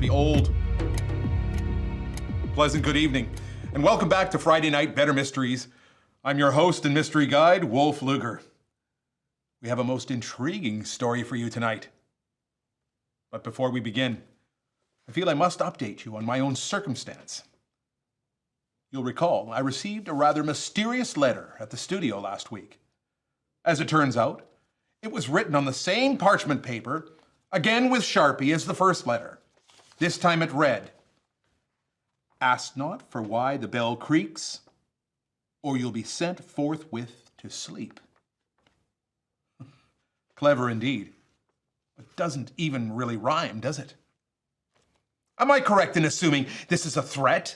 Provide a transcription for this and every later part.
be old. Pleasant good evening, and welcome back to Friday Night Better Mysteries. I'm your host and mystery guide, Wolf Luger. We have a most intriguing story for you tonight. But before we begin, I feel I must update you on my own circumstance. You'll recall, I received a rather mysterious letter at the studio last week. As it turns out, it was written on the same parchment paper, again with Sharpie, as the first letter. This time it read, "Ask not for why the bell creaks, or you'll be sent forthwith to sleep." Clever indeed. It doesn't even really rhyme, does it? Am I correct in assuming this is a threat?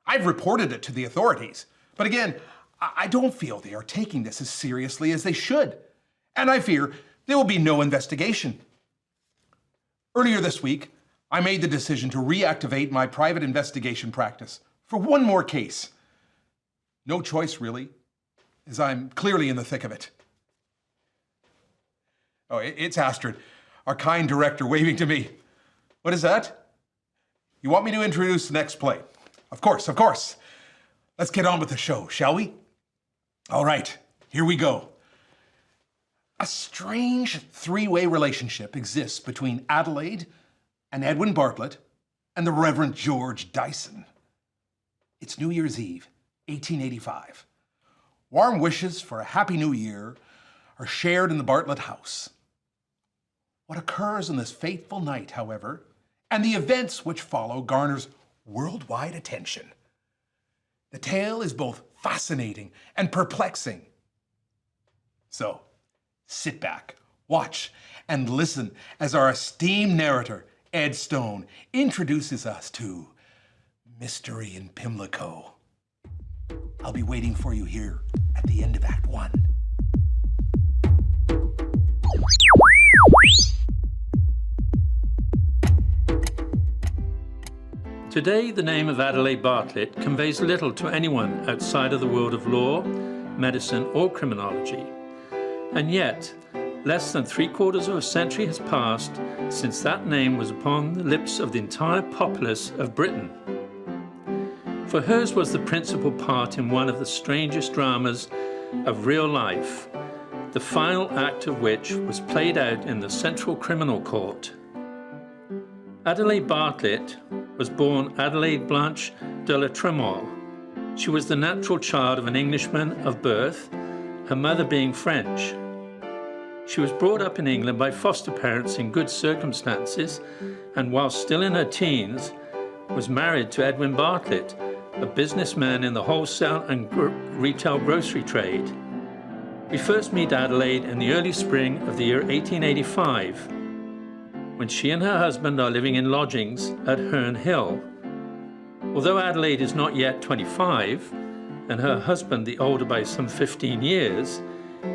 I've reported it to the authorities, but again, I don't feel they are taking this as seriously as they should, and I fear there will be no investigation. Earlier this week, I made the decision to reactivate my private investigation practice for one more case. No choice, really, as I'm clearly in the thick of it. Oh, it's Astrid, our kind director, waving to me. What is that? You want me to introduce the next play? Of course, of course. Let's get on with the show, shall we? All right, here we go. A strange three-way relationship exists between Adelaide and Edwin Bartlett and the Reverend George Dyson. It's New Year's Eve, 1885. Warm wishes for a happy new year are shared in the Bartlett house. What occurs on this fateful night, however, and the events which follow garners worldwide attention. The tale is both fascinating and perplexing. So, sit back, watch, and listen as our esteemed narrator, Ed Stone, introduces us to Mystery in Pimlico. I'll be waiting for you here at the end of Act 1. Today, the name of Adelaide Bartlett conveys little to anyone outside of the world of law, medicine, or criminology. And yet, less than 3/4 of a century has passed since that name was upon the lips of the entire populace of Britain. For hers was the principal part in one of the strangest dramas of real life, the final act of which was played out in the Central Criminal Court. Adelaide Bartlett was born Adelaide Blanche de la Trémol. She was the natural child of an Englishman of birth, her mother being French. She was brought up in England by foster parents in good circumstances, and while still in her teens, was married to Edwin Bartlett, a businessman in the wholesale and retail grocery trade. We first meet Adelaide in the early spring of the year 1885, when she and her husband are living in lodgings at Herne Hill. Although Adelaide is not yet 25, and her husband the older by some 15 years,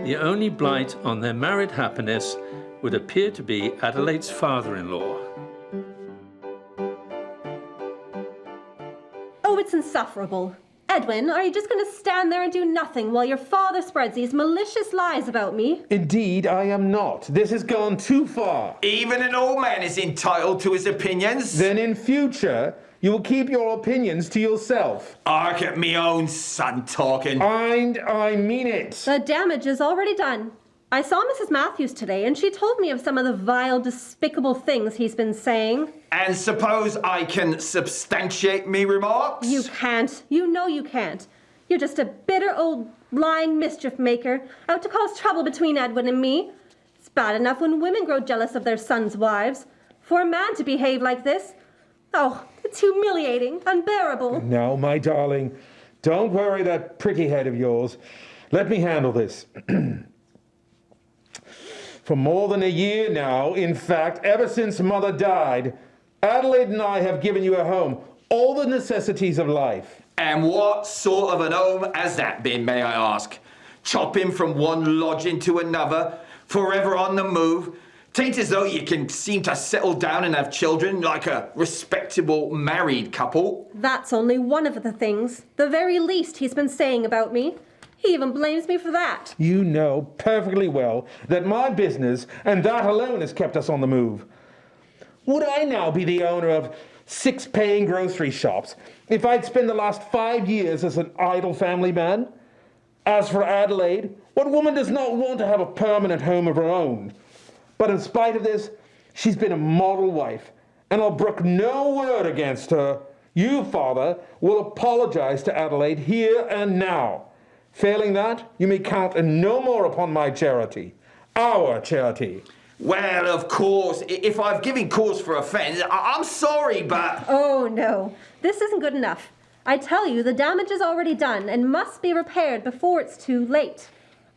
the only blight on their married happiness would appear to be Adelaide's father-in-law. Oh, it's insufferable. Edwin, are you just going to stand there and do nothing while your father spreads these malicious lies about me? Indeed, I am not. This has gone too far. Even an old man is entitled to his opinions. Then in future, you will keep your opinions to yourself. Hark at me own son talking. And I mean it. The damage is already done. I saw Mrs. Matthews today, and she told me of some of the vile, despicable things he's been saying. And suppose I can substantiate me remarks? You can't. You know you can't. You're just a bitter old lying mischief maker, out to cause trouble between Edwin and me. It's bad enough when women grow jealous of their sons' wives. For a man to behave like this, oh, it's humiliating, unbearable. Now, my darling, don't worry that pretty head of yours. Let me handle this. For more than a year now, in fact, ever since Mother died, Adelaide and I have given you a home, all the necessities of life. And what sort of an home has that been, may I ask? Chopping from one lodging to another, forever on the move. Tain't as though you can seem to settle down and have children like a respectable married couple. That's only one of the things, the very least he's been saying about me. He even blames me for that. You know perfectly well that my business and that alone has kept us on the move. would I now be the owner of 6 paying grocery shops if I'd spent the last 5 years as an idle family man? As for Adelaide, what woman does not want to have a permanent home of her own? But in spite of this, she's been a model wife, and I'll brook no word against her. You, Father, will apologize to Adelaide here and now. Failing that, you may count no more upon my charity. Our charity. Well, of course, if I've given cause for offence, I'm sorry, but... Oh, no. This isn't good enough. I tell you, the damage is already done and must be repaired before it's too late.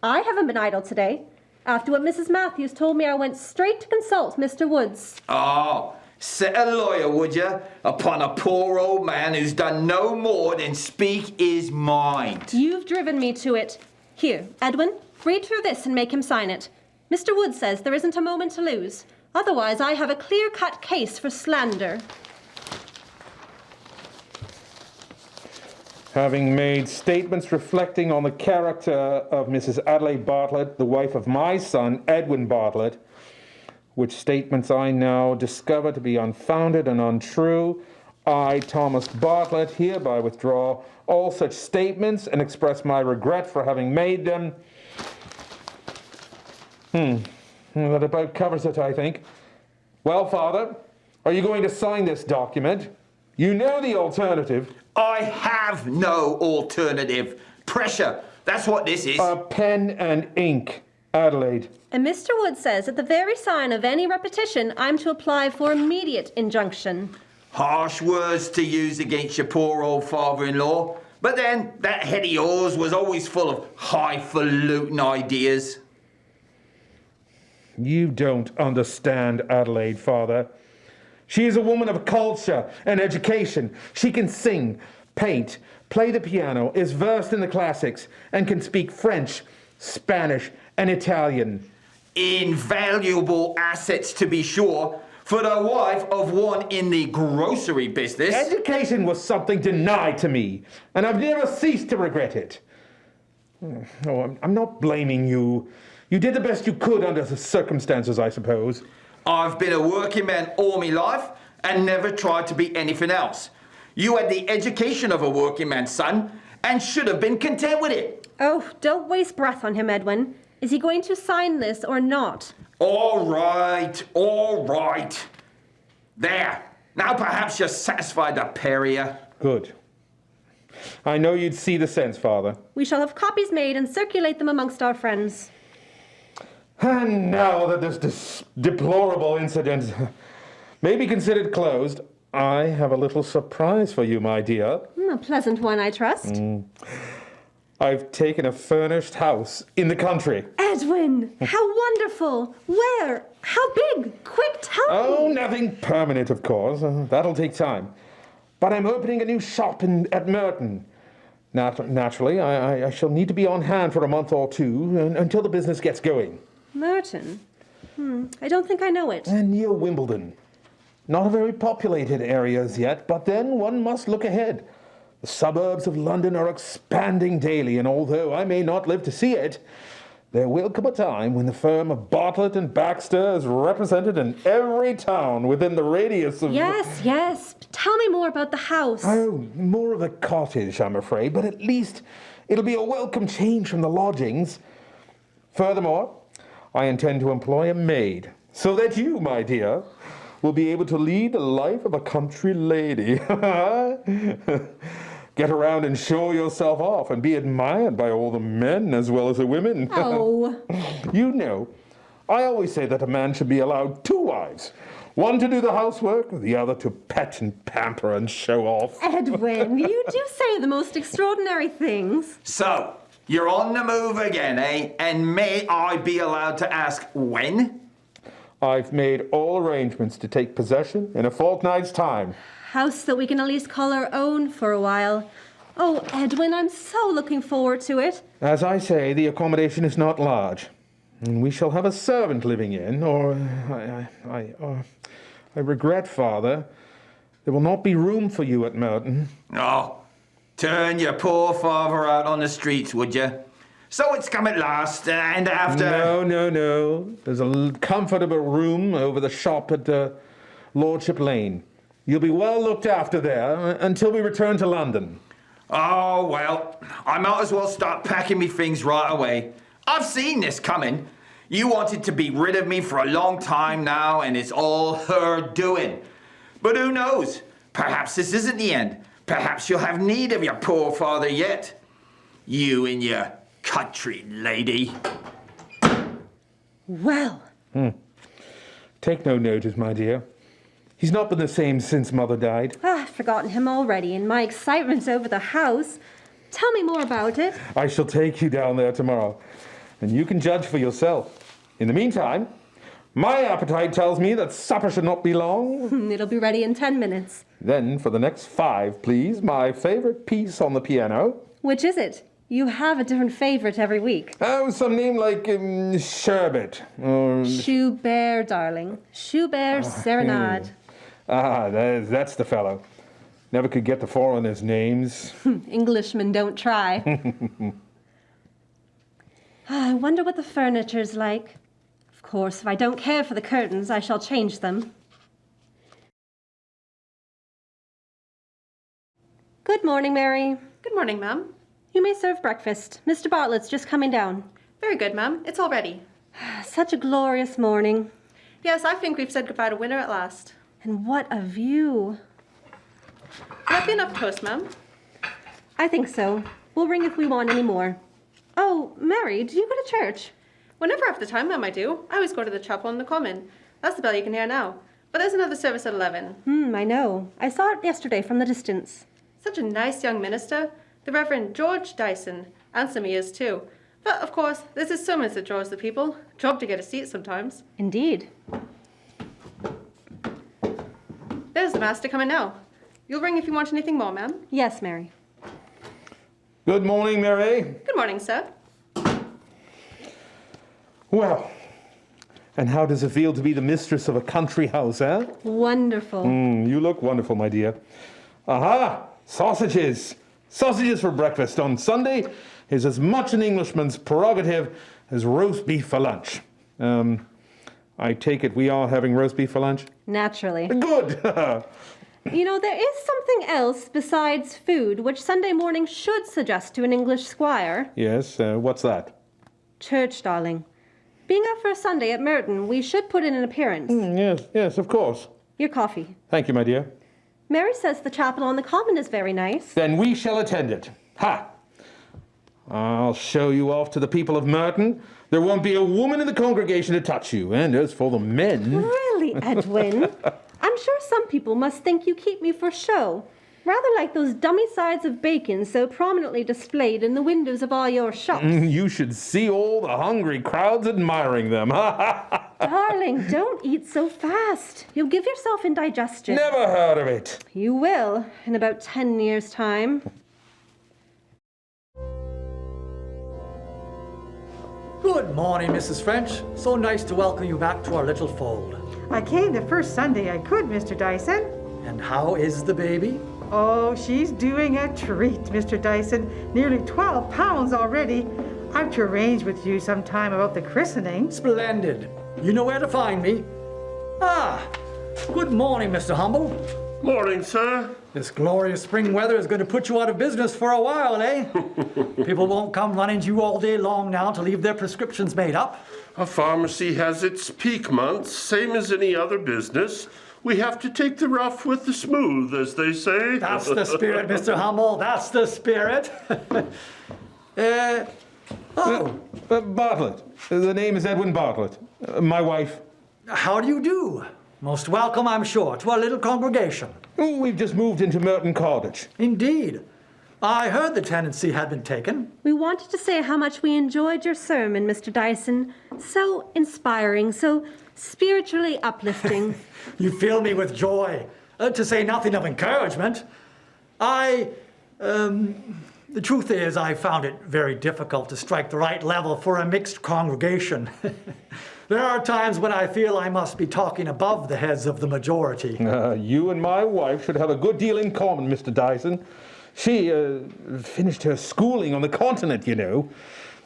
I haven't been idle today. After what Mrs. Matthews told me, I went straight to consult Mr. Woods. Oh, set a lawyer, would you, upon a poor old man who's done no more than speak his mind. You've driven me to it. Here, Edwin, read through this and make him sign it. Mr. Woods says there isn't a moment to lose. Otherwise, I have a clear-cut case for slander. Having made statements reflecting on the character of Mrs. Adelaide Bartlett, the wife of my son, Edwin Bartlett, which statements I now discover to be unfounded and untrue, I, Thomas Bartlett, hereby withdraw all such statements and express my regret for having made them. That about covers it, I think. Well, Father, are you going to sign this document? You know the alternative. I have no alternative. Pressure. That's what this is. A pen and ink, Adelaide. And Mr. Woods says at the very sign of any repetition, I'm to apply for immediate injunction. Harsh words to use against your poor old father-in-law. But then, that head of yours was always full of highfalutin ideas. You don't understand Adelaide, Father. She is a woman of culture and education. She can sing, paint, play the piano, is versed in the classics, and can speak French, Spanish, and Italian. Invaluable assets, to be sure, for the wife of one in the grocery business. Education was something denied to me, and I've never ceased to regret it. Oh, I'm not blaming you. You did the best you could under the circumstances, I suppose. I've been a working man all my life and never tried to be anything else. You had the education of a working man's son and should have been content with it. Oh, don't waste breath on him, Edwin. Is he going to sign this or not? All right, all right. There. Now perhaps you're satisfied, the pair of you. Good. I know you'd see the sense, Father. We shall have copies made and circulate them amongst our friends. And now that this deplorable incident may be considered closed, I have a little surprise for you, my dear. A pleasant one, I trust. I've taken a furnished house in the country. Edwin, how wonderful! Where? How big? Quick, tell me! Oh, nothing permanent, of course. That'll take time. But I'm opening a new shop at Merton. Naturally, I shall need to be on hand for a month or two until the business gets going. Merton? I don't think I know it. And near Wimbledon. Not a very populated area as yet, but then one must look ahead. The suburbs of London are expanding daily, and although I may not live to see it, there will come a time when the firm of Bartlett and Baxter is represented in every town within the radius of... Yes. Tell me more about the house. Oh, more of the cottage, I'm afraid, but at least it'll be a welcome change from the lodgings. Furthermore, I intend to employ a maid, so that you, my dear, will be able to lead the life of a country lady. Get around and show yourself off and be admired by all the men as well as the women. Oh. You know, I always say that a man should be allowed 2 wives. One to do the housework, the other to pet and pamper and show off. Edwin, you do say the most extraordinary things. So, you're on the move again, eh? And may I be allowed to ask when? I've made all arrangements to take possession in a fortnight's time. House that we can at least call our own for a while. Oh, Edwin, I'm so looking forward to it. As I say, the accommodation is not large. And we shall have a servant living in, or... I regret, Father, there will not be room for you at Merton. Oh, turn your poor father out on the streets, would you? So it's come at last, and after... No. There's a comfortable room over the shop at Lordship Lane. You'll be well looked after there until we return to London. Oh, well, I might as well start packing me things right away. I've seen this coming. You wanted to be rid of me for a long time now, and it's all her doing. But who knows? Perhaps this isn't the end. Perhaps you'll have need of your poor father yet. You and your country lady. Well. Take no notice, my dear. He's not been the same since Mother died. I've forgotten him already in my excitement over the house. Tell me more about it. I shall take you down there tomorrow, and you can judge for yourself. In the meantime, my appetite tells me that supper should not be long. It'll be ready in 10 minutes. Then, for the next 5, please, my favorite piece on the piano. Which is it? You have a different favorite every week. Some name like Sherbet. Or... Schubert, darling. Schubert Serenade. That's the fellow. Never could get the foreigners' names. Englishmen don't try. I wonder what the furniture's like. Of course, if I don't care for the curtains, I shall change them. Good morning, Mary. Good morning, ma'am. You may serve breakfast. Mr. Bartlett's just coming down. Very good, ma'am. It's all ready. Such a glorious morning. Yes, I think we've said goodbye to winter at last. And what a view. Will that be enough toast, ma'am? I think so. We'll ring if we want any more. Oh, Mary, do you go to church? Whenever I have the time, ma'am, I do. I always go to the chapel on the common. That's the bell you can hear now. But there's another service at 11. I know. I saw it yesterday from the distance. Such a nice young minister. The Reverend George Dyson. Handsome he is, too. But, of course, there's his sermons that draws the people. Job to get a seat sometimes. Indeed. There's the master coming now. You'll ring if you want anything more, ma'am. Yes, Mary. Good morning, Mary. Good morning, sir. Well, and how does it feel to be the mistress of a country house, eh? Wonderful. You look wonderful, my dear. Aha! Sausages! Sausages for breakfast on Sunday is as much an Englishman's prerogative as roast beef for lunch. I take it we are having roast beef for lunch? Naturally. Good! You know, there is something else besides food which Sunday morning should suggest to an English squire. Yes, what's that? Church, darling. Being up for a Sunday at Merton, we should put in an appearance. Yes, of course. Your coffee. Thank you, my dear. Mary says the chapel on the common is very nice. Then we shall attend it. Ha! I'll show you off to the people of Merton. There won't be a woman in the congregation to touch you. And as for the men... Really, Edwin? I'm sure some people must think you keep me for show. Rather like those dummy sides of bacon so prominently displayed in the windows of all your shops. You should see all the hungry crowds admiring them. Darling, don't eat so fast. You'll give yourself indigestion. Never heard of it. You will, in about 10 years' time. Good morning, Mrs. French. So nice to welcome you back to our little fold. I came the first Sunday I could, Mr. Dyson. And how is the baby? Oh, she's doing a treat, Mr. Dyson. Nearly 12 pounds already. I've to arrange with you sometime about the christening. Splendid. You know where to find me. Good morning, Mr. Humble. Morning, sir. This glorious spring weather is going to put you out of business for a while, eh? People won't come running to you all day long now to leave their prescriptions made up. A pharmacy has its peak months, same as any other business. We have to take the rough with the smooth, as they say. That's the spirit, Mr. Humble. That's the spirit. Bartlett. The name is Edwin Bartlett. My wife. How do you do? Most welcome, I'm sure, to our little congregation. We've just moved into Merton Cottage. Indeed. I heard the tenancy had been taken. We wanted to say how much we enjoyed your sermon, Mr. Dyson. So inspiring, so spiritually uplifting. You fill me with joy, to say nothing of encouragement. The truth is, I found it very difficult to strike the right level for a mixed congregation. There are times when I feel I must be talking above the heads of the majority. You and my wife should have a good deal in common, Mr. Dyson. She finished her schooling on the continent, you know.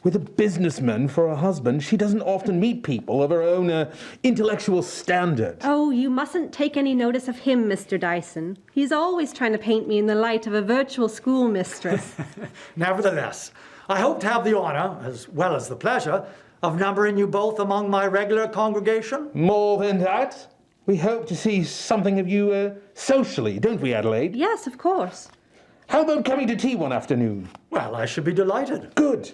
With a businessman for a husband, she doesn't often meet people of her own intellectual standard. Oh, you mustn't take any notice of him, Mr. Dyson. He's always trying to paint me in the light of a virtual schoolmistress. Nevertheless, I hope to have the honor, as well as the pleasure, of numbering you both among my regular congregation. More than that, we hope to see something of you socially, don't we, Adelaide? Yes, of course. How about coming to tea one afternoon? Well, I should be delighted. Good.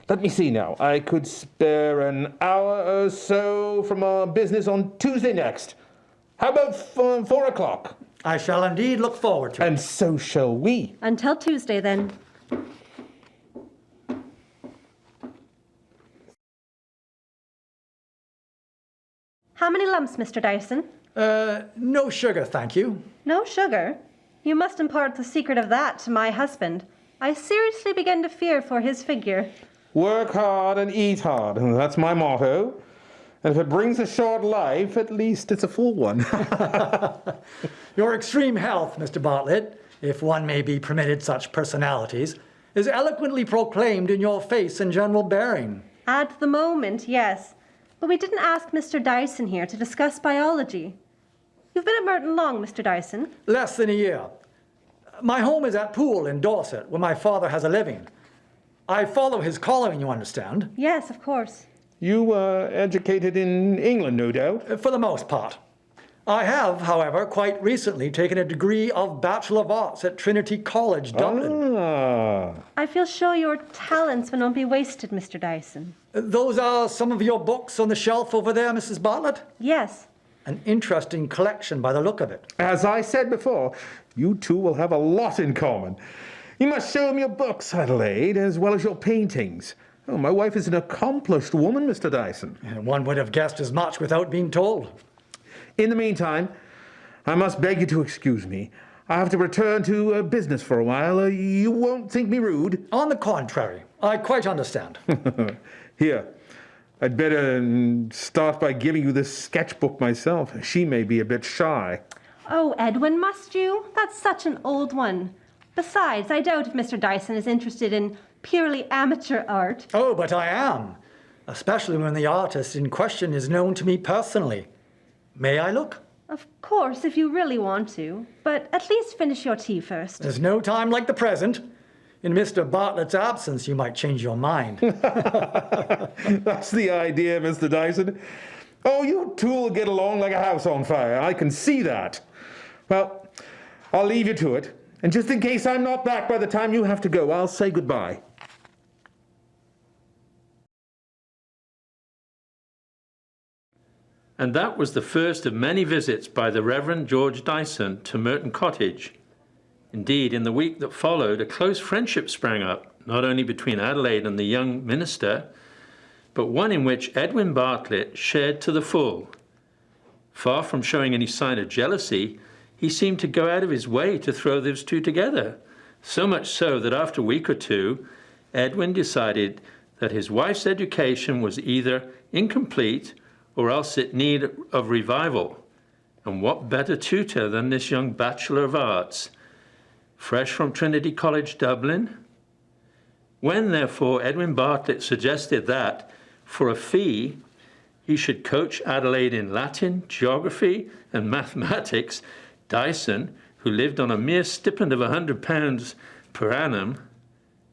Let me see now. I could spare an hour or so from our business on Tuesday next. How about 4 o'clock? I shall indeed look forward to it. And so shall we. Until Tuesday, then. How many lumps, Mr. Dyson? No sugar, thank you. No sugar? You must impart the secret of that to my husband. I seriously begin to fear for his figure. Work hard and eat hard. That's my motto. And if it brings a short life, at least it's a full one. Your extreme health, Mr. Bartlett, if one may be permitted such personalities, is eloquently proclaimed in your face and general bearing. At the moment, yes. But we didn't ask Mr. Dyson here to discuss biology. You've been at Merton long, Mr. Dyson? Less than a year. My home is at Poole in Dorset, where my father has a living. I follow his calling, you understand. Yes, of course. You were educated in England, no doubt? For the most part. I have, however, quite recently taken a degree of Bachelor of Arts at Trinity College, Dublin. Ah. I feel sure your talents will not be wasted, Mr. Dyson. Those are some of your books on the shelf over there, Mrs. Bartlett? Yes. An interesting collection by the look of it. As I said before, you two will have a lot in common. You must show him your books, Adelaide, as well as your paintings. Oh, my wife is an accomplished woman, Mr. Dyson. And one would have guessed as much without being told. In the meantime, I must beg you to excuse me. I have to return to business for a while. You won't think me rude? On the contrary, I quite understand. Here, I'd better start by giving you this sketchbook myself. She may be a bit shy. Oh, Edwin, must you? That's such an old one. Besides, I doubt if Mr. Dyson is interested in purely amateur art. Oh, but I am. Especially when the artist in question is known to me personally. May I look? Of course, if you really want to. But at least finish your tea first. There's no time like the present. In Mr. Bartlett's absence, you might change your mind. That's the idea, Mr. Dyson. Oh, you two will get along like a house on fire. I can see that. Well, I'll leave you to it. And just in case I'm not back by the time you have to go, I'll say goodbye. And that was the first of many visits by the Reverend George Dyson to Merton Cottage. Indeed, in the week that followed, a close friendship sprang up, not only between Adelaide and the young minister, but one in which Edwin Bartlett shared to the full. Far from showing any sign of jealousy, he seemed to go out of his way to throw those two together, so much so that after a week or two, Edwin decided that his wife's education was either incomplete or else it needed of revival. And what better tutor than this young Bachelor of Arts, fresh from Trinity College, Dublin? When, therefore, Edwin Bartlett suggested that, for a fee, he should coach Adelaide in Latin, geography, and mathematics, Dyson, who lived on a mere stipend of £100 per annum,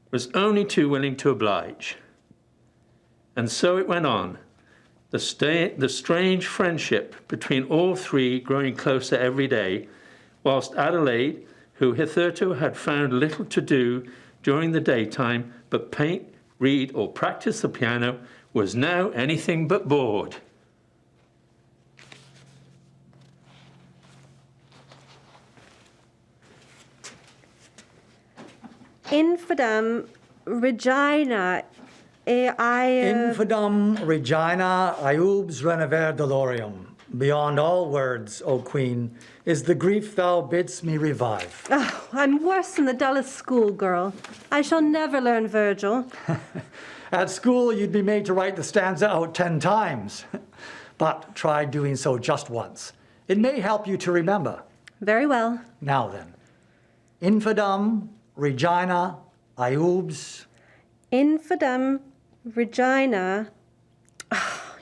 was only too willing to oblige. And so it went on, the strange friendship between all three growing closer every day, whilst Adelaide, who hitherto had found little to do during the daytime but paint, read, or practice the piano, was now anything but bored. Infidum Regina Infidum Regina Iubes Renever Dolorium. Beyond all words, O Queen, is the grief thou bidst me revive. Oh, I'm worse than the dullest schoolgirl. I shall never learn Virgil. At school, you'd be made to write the stanza out 10 times. But try doing so just once. It may help you to remember. Very well. Now then. Infidum Regina Iubes. Infidum Regina.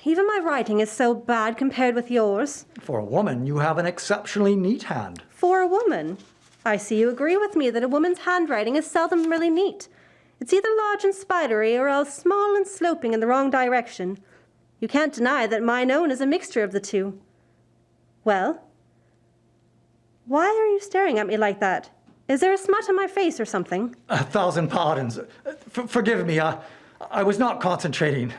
Even my writing is so bad compared with yours. For a woman, you have an exceptionally neat hand. For a woman. I see you agree with me that a woman's handwriting is seldom really neat. It's either large and spidery or else small and sloping in the wrong direction. You can't deny that mine own is a mixture of the two. Well? Why are you staring at me like that? Is there a smut on my face or something? 1,000 pardons. Forgive me, I was not concentrating.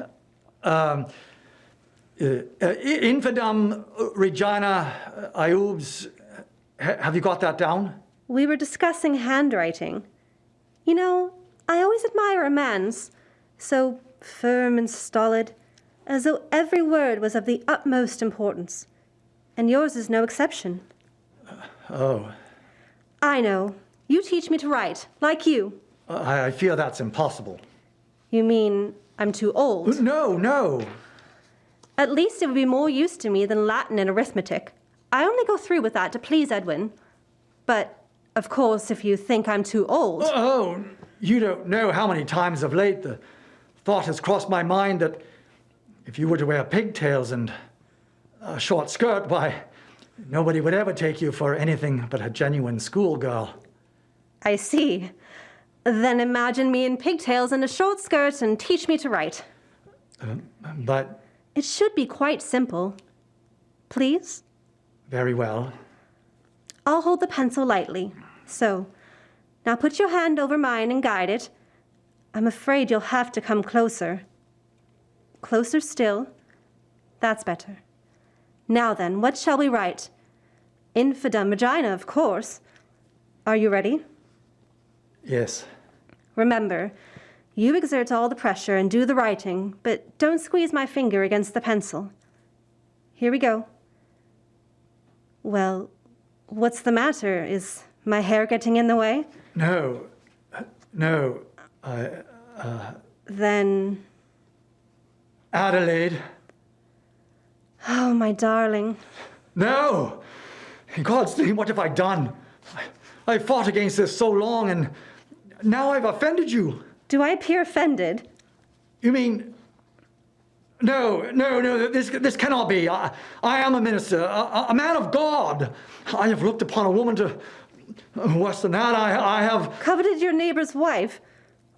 Infidum, Regina, Ioubs, have you got that down? We were discussing handwriting. You know, I always admire a man's, so firm and stolid, as though every word was of the utmost importance. And yours is no exception. Oh. I know. You teach me to write, like you. I fear that's impossible. You mean I'm too old? No. At least it would be more use to me than Latin and arithmetic. I only go through with that to please Edwin. But, of course, if you think I'm too old... Oh, you don't know how many times of late the thought has crossed my mind that if you were to wear pigtails and a short skirt, why, nobody would ever take you for anything but a genuine schoolgirl. I see. Then imagine me in pigtails and a short skirt and teach me to write. But... It should be quite simple. Please? Very well. I'll hold the pencil lightly. So, now put your hand over mine and guide it. I'm afraid you'll have to come closer. Closer still. That's better. Now then, what shall we write? Infidum Regina, of course. Are you ready? Yes. Remember, you exert all the pressure and do the writing, but don't squeeze my finger against the pencil. Here we go. Well, what's the matter? Is my hair getting in the way? No. Then... Adelaide. Oh, my darling. No! In God's name, what have I done? I fought against this so long, and now I've offended you. Do I appear offended? You mean... No, this cannot be. I am a minister, a man of God. I have looked upon a woman to... Worse than that, I have... Coveted your neighbor's wife?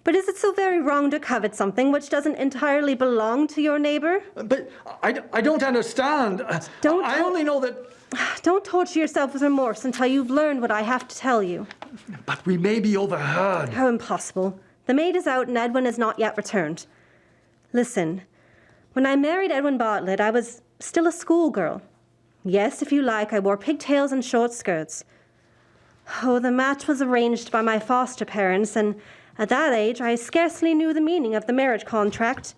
But is it so very wrong to covet something which doesn't entirely belong to your neighbor? But I don't understand. I only know that... Don't torture yourself with remorse until you've learned what I have to tell you. But we may be overheard. How impossible. The maid is out and Edwin has not yet returned. Listen, when I married Edwin Bartlett, I was still a schoolgirl. Yes, if you like, I wore pigtails and short skirts. Oh, the match was arranged by my foster parents, and at that age, I scarcely knew the meaning of the marriage contract.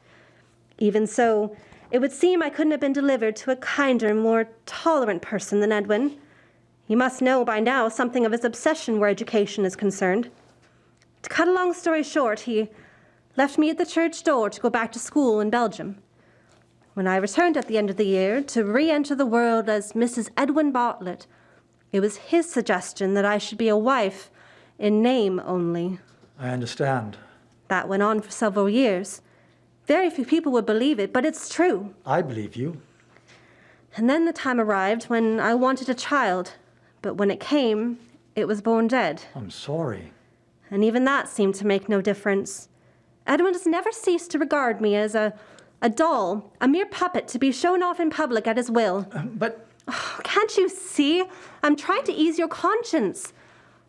Even so, it would seem I couldn't have been delivered to a kinder, more tolerant person than Edwin. You must know by now something of his obsession where education is concerned. To cut a long story short, he left me at the church door to go back to school in Belgium. When I returned at the end of the year to re-enter the world as Mrs. Edwin Bartlett, it was his suggestion that I should be a wife in name only. I understand. That went on for several years. Very few people would believe it, but it's true. I believe you. And then the time arrived when I wanted a child, but when it came, it was born dead. I'm sorry. And even that seemed to make no difference. Edwin has never ceased to regard me as a doll, a mere puppet to be shown off in public at his will. But... Oh, can't you see? I'm trying to ease your conscience.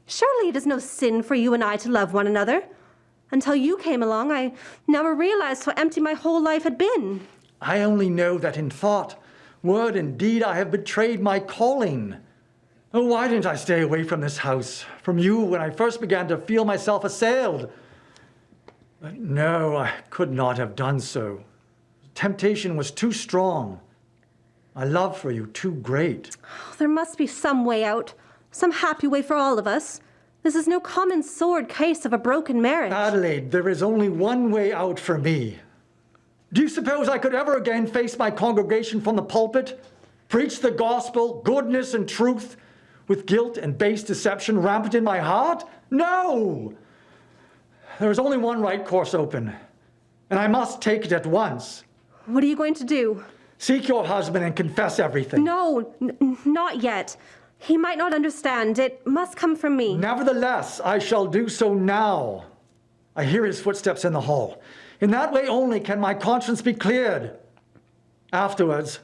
Surely it is no sin for you and I to love one another. Until you came along, I never realized how empty my whole life had been. I only know that in thought, word, and deed I have betrayed my calling. Oh, why didn't I stay away from this house, from you, when I first began to feel myself assailed? But no, I could not have done so. Temptation was too strong. My love for you too great. Oh, there must be some way out, some happy way for all of us. This is no common sword case of a broken marriage. Adelaide, there is only one way out for me. Do you suppose I could ever again face my congregation from the pulpit, preach the gospel, goodness and truth, with guilt and base deception rampant in my heart? No! There is only one right course open. and I must take it at once. What are you going to do? Seek your husband and confess everything. No, not yet. He might not understand. It must come from me. Nevertheless, I shall do so now. I hear his footsteps in the hall. In that way only can my conscience be cleared. Afterwards,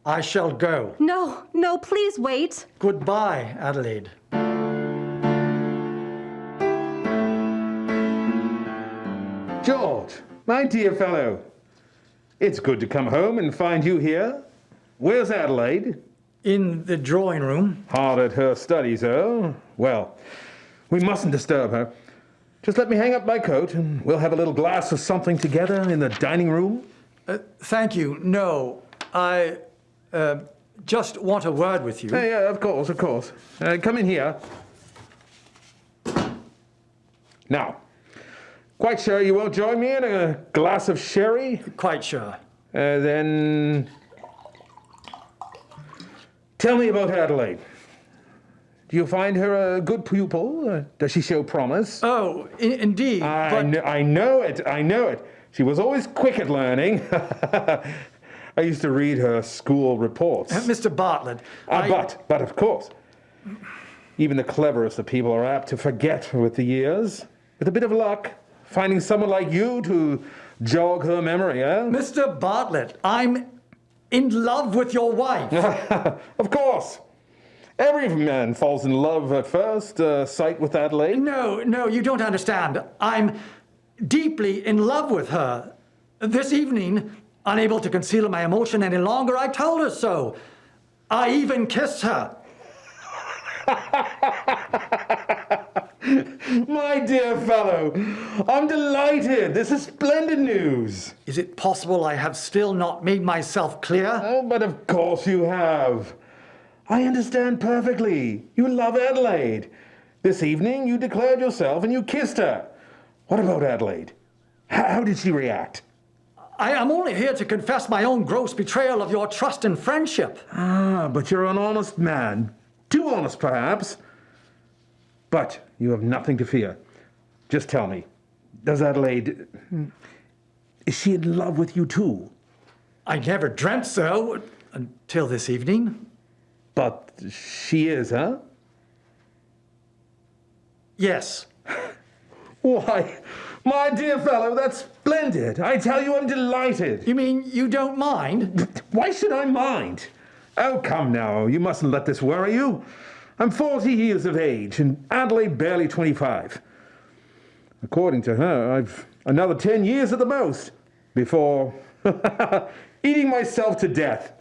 I shall go. No, please wait. Goodbye, Adelaide. George, my dear fellow, it's good to come home and find you here. Where's Adelaide? In the drawing room. Hard at her studies, oh? Well, we mustn't disturb her. Just let me hang up my coat and we'll have a little glass of something together in the dining room. Thank you. No, I just want a word with you. Yeah, of course, of course. Come in here. Now, quite sure you won't join me in a glass of sherry? Quite sure. Then tell me about Adelaide. Do you find her a good pupil? Does she show promise? Oh, indeed. I know it. She was always quick at learning. I used to read her school reports. Mr. Bartlett, But of course, even the cleverest of people are apt to forget with the years. With a bit of luck, finding someone like you to jog her memory, eh? Mr. Bartlett, I'm in love with your wife. Of course. Every man falls in love at first sight with Adelaide. No, you don't understand. I'm deeply in love with her. This evening, unable to conceal my emotion any longer, I told her so. I even kissed her. My dear fellow, I'm delighted. This is splendid news. Is it possible I have still not made myself clear? Oh, but of course you have. I understand perfectly. You love Adelaide. This evening you declared yourself and you kissed her. What about Adelaide? How did she react? I am only here to confess my own gross betrayal of your trust and friendship. But you're an honest man. Too honest, perhaps. But you have nothing to fear. Just tell me, does Adelaide... Is she in love with you too? I never dreamt so until this evening. But she is, huh? Yes. Why, my dear fellow, that's splendid. I tell you, I'm delighted. You mean you don't mind? Why should I mind? Oh, come now, you mustn't let this worry you. I'm 40 years of age, and Adelaide barely 25. According to her, I've another 10 years at the most before eating myself to death.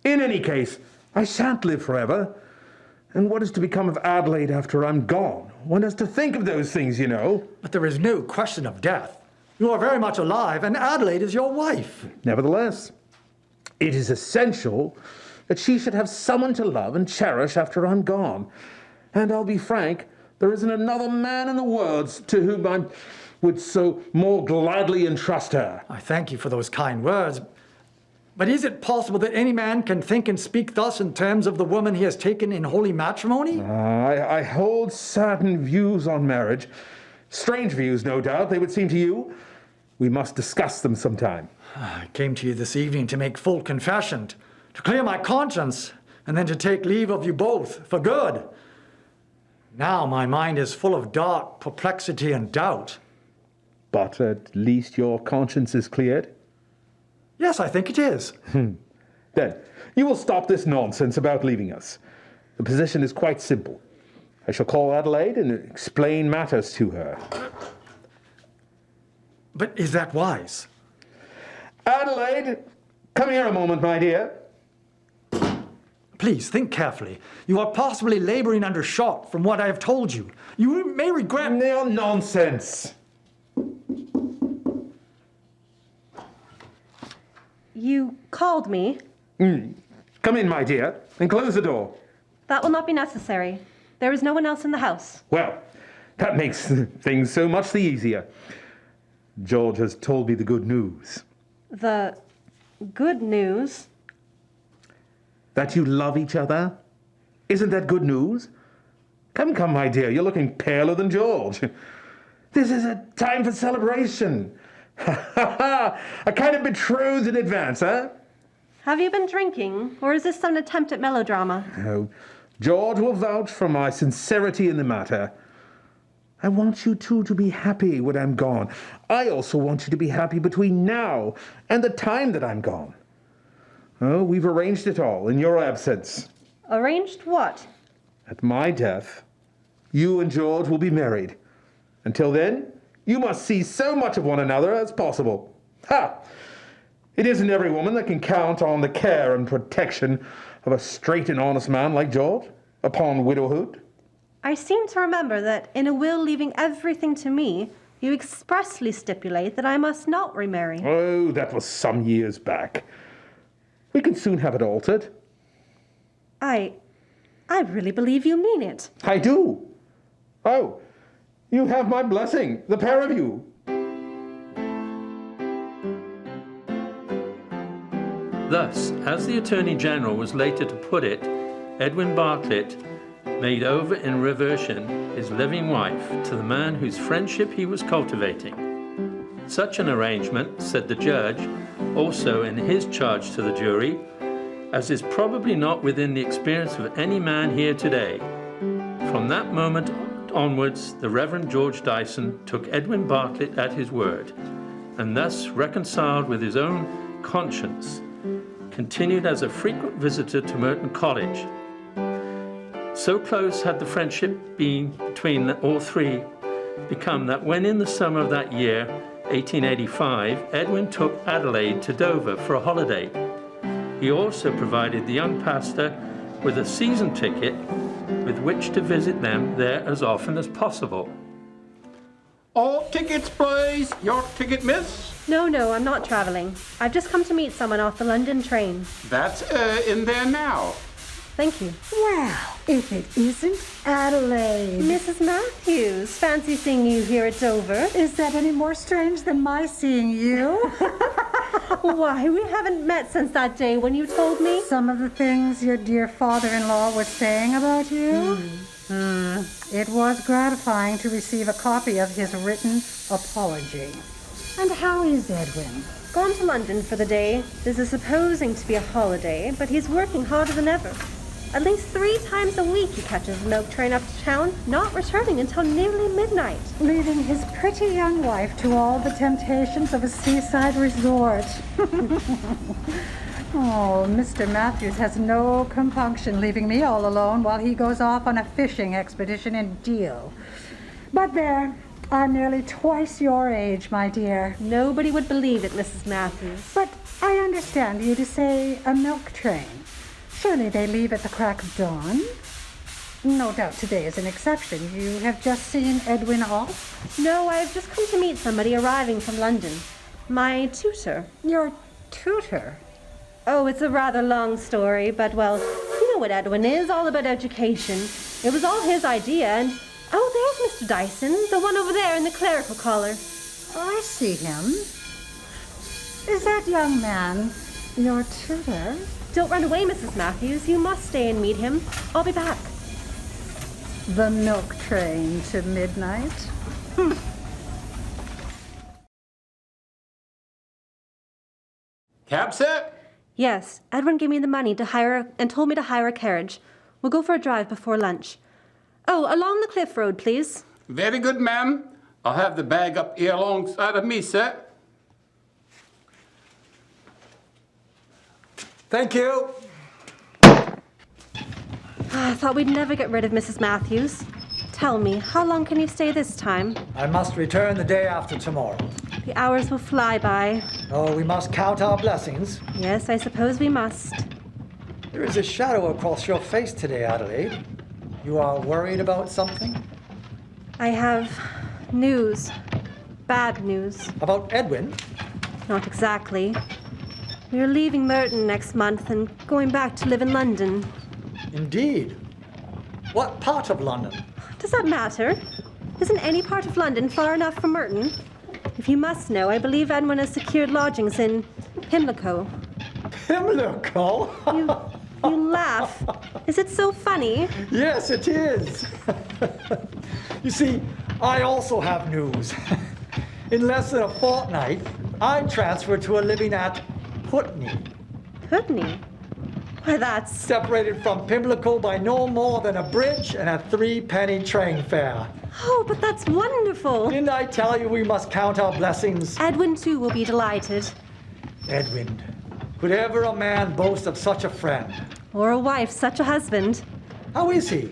In any case, I shan't live forever. And what is to become of Adelaide after I'm gone? One has to think of those things, you know. But there is no question of death. You are very much alive, and Adelaide is your wife. Nevertheless, it is essential that she should have someone to love and cherish after I'm gone. And I'll be frank, there isn't another man in the world to whom I would so more gladly entrust her. I thank you for those kind words. But is it possible that any man can think and speak thus in terms of the woman he has taken in holy matrimony? I hold certain views on marriage. Strange views, no doubt, they would seem to you. We must discuss them sometime. I came to you this evening to make full confession, to clear my conscience, and then to take leave of you both, for good. Now my mind is full of dark perplexity and doubt. But at least your conscience is cleared? Yes, I think it is. Then, you will stop this nonsense about leaving us. The position is quite simple. I shall call Adelaide and explain matters to her. But is that wise? Adelaide, come here a moment, my dear. Please, think carefully. You are possibly laboring under shock from what I have told you. You may regret... No nonsense. You called me. Come in, my dear, and close the door. That will not be necessary. There is no one else in the house. Well, that makes things so much the easier. George has told me the good news. The good news? That you love each other? Isn't that good news? Come, my dear, you're looking paler than George. This is a time for celebration. A kind of betrothed in advance, huh? Have you been drinking, or is this some attempt at melodrama? No. George will vouch for my sincerity in the matter. I want you two to be happy when I'm gone. I also want you to be happy between now and the time that I'm gone. Oh, we've arranged it all in your absence. Arranged what? At my death, you and George will be married. Until then, you must see so much of one another as possible. Ha! It isn't every woman that can count on the care and protection of a straight and honest man like George upon widowhood. I seem to remember that in a will leaving everything to me, you expressly stipulate that I must not remarry. Oh, that was some years back. We can soon have it altered. I really believe you mean it. I do. Oh, you have my blessing, the pair of you. Thus, as the Attorney General was later to put it, Edwin Bartlett made over in reversion his living wife to the man whose friendship he was cultivating. Such an arrangement, said the judge, also in his charge to the jury, as is probably not within the experience of any man here today. From that moment onwards, the Reverend George Dyson took Edwin Bartlett at his word, and thus reconciled with his own conscience, continued as a frequent visitor to Merton Cottage. So close had the friendship been between all three become that when in the summer of that year, 1885, Edwin took Adelaide to Dover for a holiday, he also provided the young pastor with a season ticket with which to visit them there as often as possible. All tickets, please. Your ticket, miss? No, I'm not traveling. I've just come to meet someone off the London train. That's in there now. Thank you. Well, if it isn't Adelaide. Mrs. Matthews, fancy seeing you here at Dover. Is that any more strange than my seeing you? Why, we haven't met since that day when you told me. Some of the things your dear father-in-law was saying about you? It was gratifying to receive a copy of his written apology. And how is Edwin? Gone to London for the day. This is supposing to be a holiday, but he's working harder than ever. At least 3 times a week he catches the milk train up to town, not returning until nearly midnight. Leaving his pretty young wife to all the temptations of a seaside resort. Oh, Mr. Matthews has no compunction leaving me all alone while he goes off on a fishing expedition in Deal. But there, I'm nearly twice your age, my dear. Nobody would believe it, Mrs. Matthews. But I understand you to say a milk train. Surely they leave at the crack of dawn? No doubt today is an exception. You have just seen Edwin off? No, I've just come to meet somebody arriving from London. My tutor. Your tutor? Oh, it's a rather long story, but well, you know what Edwin is, all about education. It was all his idea, and oh, there's Mr. Dyson, the one over there in the clerical collar. I see him. Is that young man your tutor? Don't run away, Mrs. Matthews. You must stay and meet him. I'll be back. The milk train to midnight? Cab set? Yes, Edwin gave me the money to hire and told me to hire a carriage. We'll go for a drive before lunch. Oh, along the cliff road, please. Very good, ma'am. I'll have the bag up here alongside of me, sir. Thank you. I thought we'd never get rid of Mrs. Matthews. Tell me, how long can you stay this time? I must return the day after tomorrow. The hours will fly by. Oh, we must count our blessings. Yes, I suppose we must. There is a shadow across your face today, Adelaide. You are worried about something? I have news. Bad news. About Edwin? Not exactly. We're leaving Merton next month and going back to live in London. Indeed. What part of London? Does that matter? Isn't any part of London far enough from Merton? If you must know, I believe Edwin has secured lodgings in Pimlico. Pimlico? You laugh. Is it so funny? Yes, it is. You see, I also have news. In less than a fortnight, I'm transferred to a living at Putney, Putney? Why, that's... separated from Pimlico by no more than a bridge and a 3-penny train fare. Oh, but that's wonderful. Didn't I tell you we must count our blessings? Edwin, too, will be delighted. Edwin, could ever a man boast of such a friend? Or a wife, such a husband. How is he?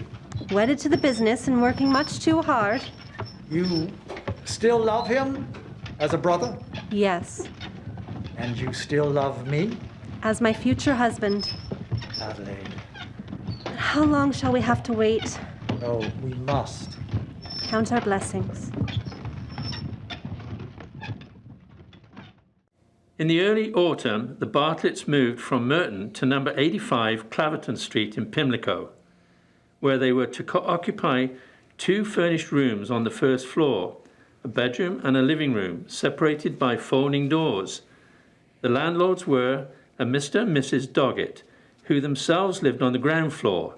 Wedded to the business and working much too hard. You still love him as a brother? Yes, And you still love me, as my future husband. Adelaide? But how long shall we have to wait? No, we must. Count our blessings. In the early autumn, the Bartletts moved from Merton to number 85 Claverton Street in Pimlico, where they were to occupy 2 furnished rooms on the first floor, a bedroom and a living room, separated by folding doors. The landlords were a Mr. and Mrs. Doggett, who themselves lived on the ground floor,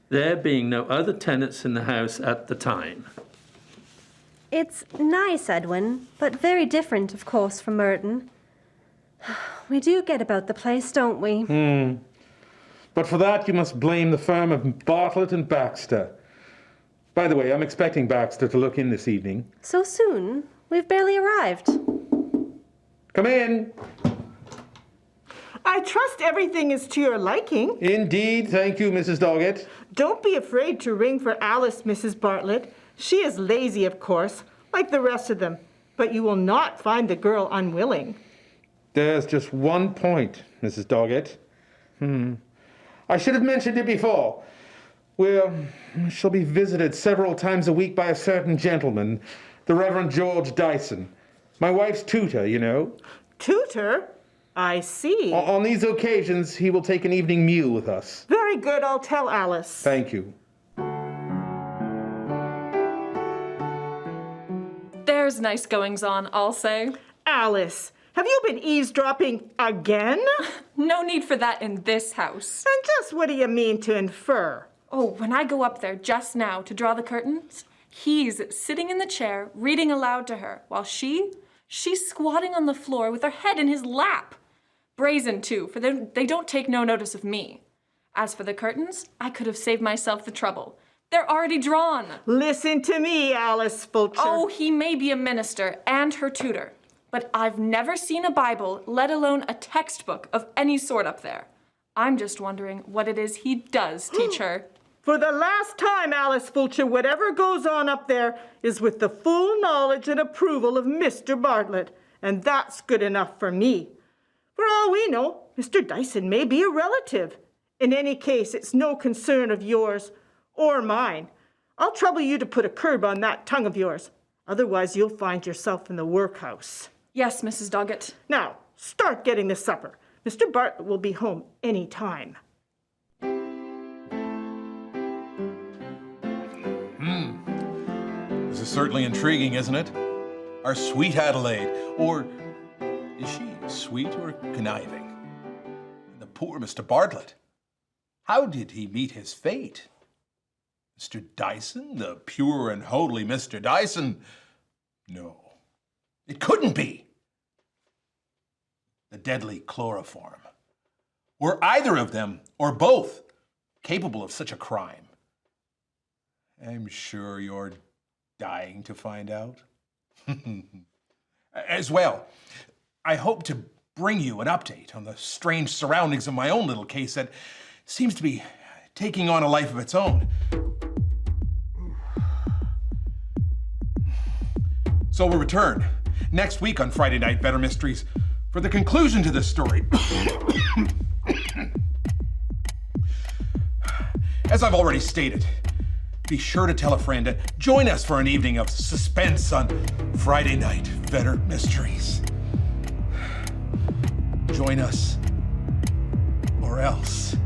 there being no other tenants in the house at the time. It's nice, Edwin, but very different, of course, from Merton. We do get about the place, don't we? But for that, you must blame the firm of Bartlett and Baxter. By the way, I'm expecting Baxter to look in this evening. So soon? We've barely arrived. Come in. I trust everything is to your liking. Indeed, thank you, Mrs. Doggett. Don't be afraid to ring for Alice, Mrs. Bartlett. She is lazy, of course, like the rest of them, but you will not find the girl unwilling. There's just one point, Mrs. Doggett. I should have mentioned it before. She'll be visited several times a week by a certain gentleman, the Reverend George Dyson. My wife's tutor, you know. Tutor? I see. On these occasions, he will take an evening meal with us. Very good, I'll tell Alice. Thank you. There's nice goings-on, I'll say. Alice, have you been eavesdropping again? No need for that in this house. And just what do you mean to infer? Oh, when I go up there just now to draw the curtains, he's sitting in the chair reading aloud to her, while she's squatting on the floor with her head in his lap. Brazen, too, for they don't take no notice of me. As for the curtains, I could have saved myself the trouble. They're already drawn. Listen to me, Alice Fulcher. Oh, he may be a minister and her tutor, but I've never seen a Bible, let alone a textbook of any sort up there. I'm just wondering what it is he does teach her. For the last time, Alice Fulcher, whatever goes on up there is with the full knowledge and approval of Mr. Bartlett, and that's good enough for me. For all we know, Mr. Dyson may be a relative. In any case, it's no concern of yours or mine. I'll trouble you to put a curb on that tongue of yours. Otherwise, you'll find yourself in the workhouse. Yes, Mrs. Doggett. Now, start getting the supper. Mr. Bartlett will be home any time. This is certainly intriguing, isn't it? Our sweet Adelaide, or is she sweet or conniving? And the poor Mr. Bartlett. How did he meet his fate? Mr. Dyson, the pure and holy Mr. Dyson? No, it couldn't be. The deadly chloroform. Were either of them, or both, capable of such a crime? I'm sure you're dying to find out. As well, I hope to bring you an update on the strange surroundings of my own little case that seems to be taking on a life of its own. So we'll return next week on Friday Night Vedder Mysteries for the conclusion to this story. As I've already stated, be sure to tell a friend to join us for an evening of suspense on Friday Night Vedder Mysteries. Join us, or else.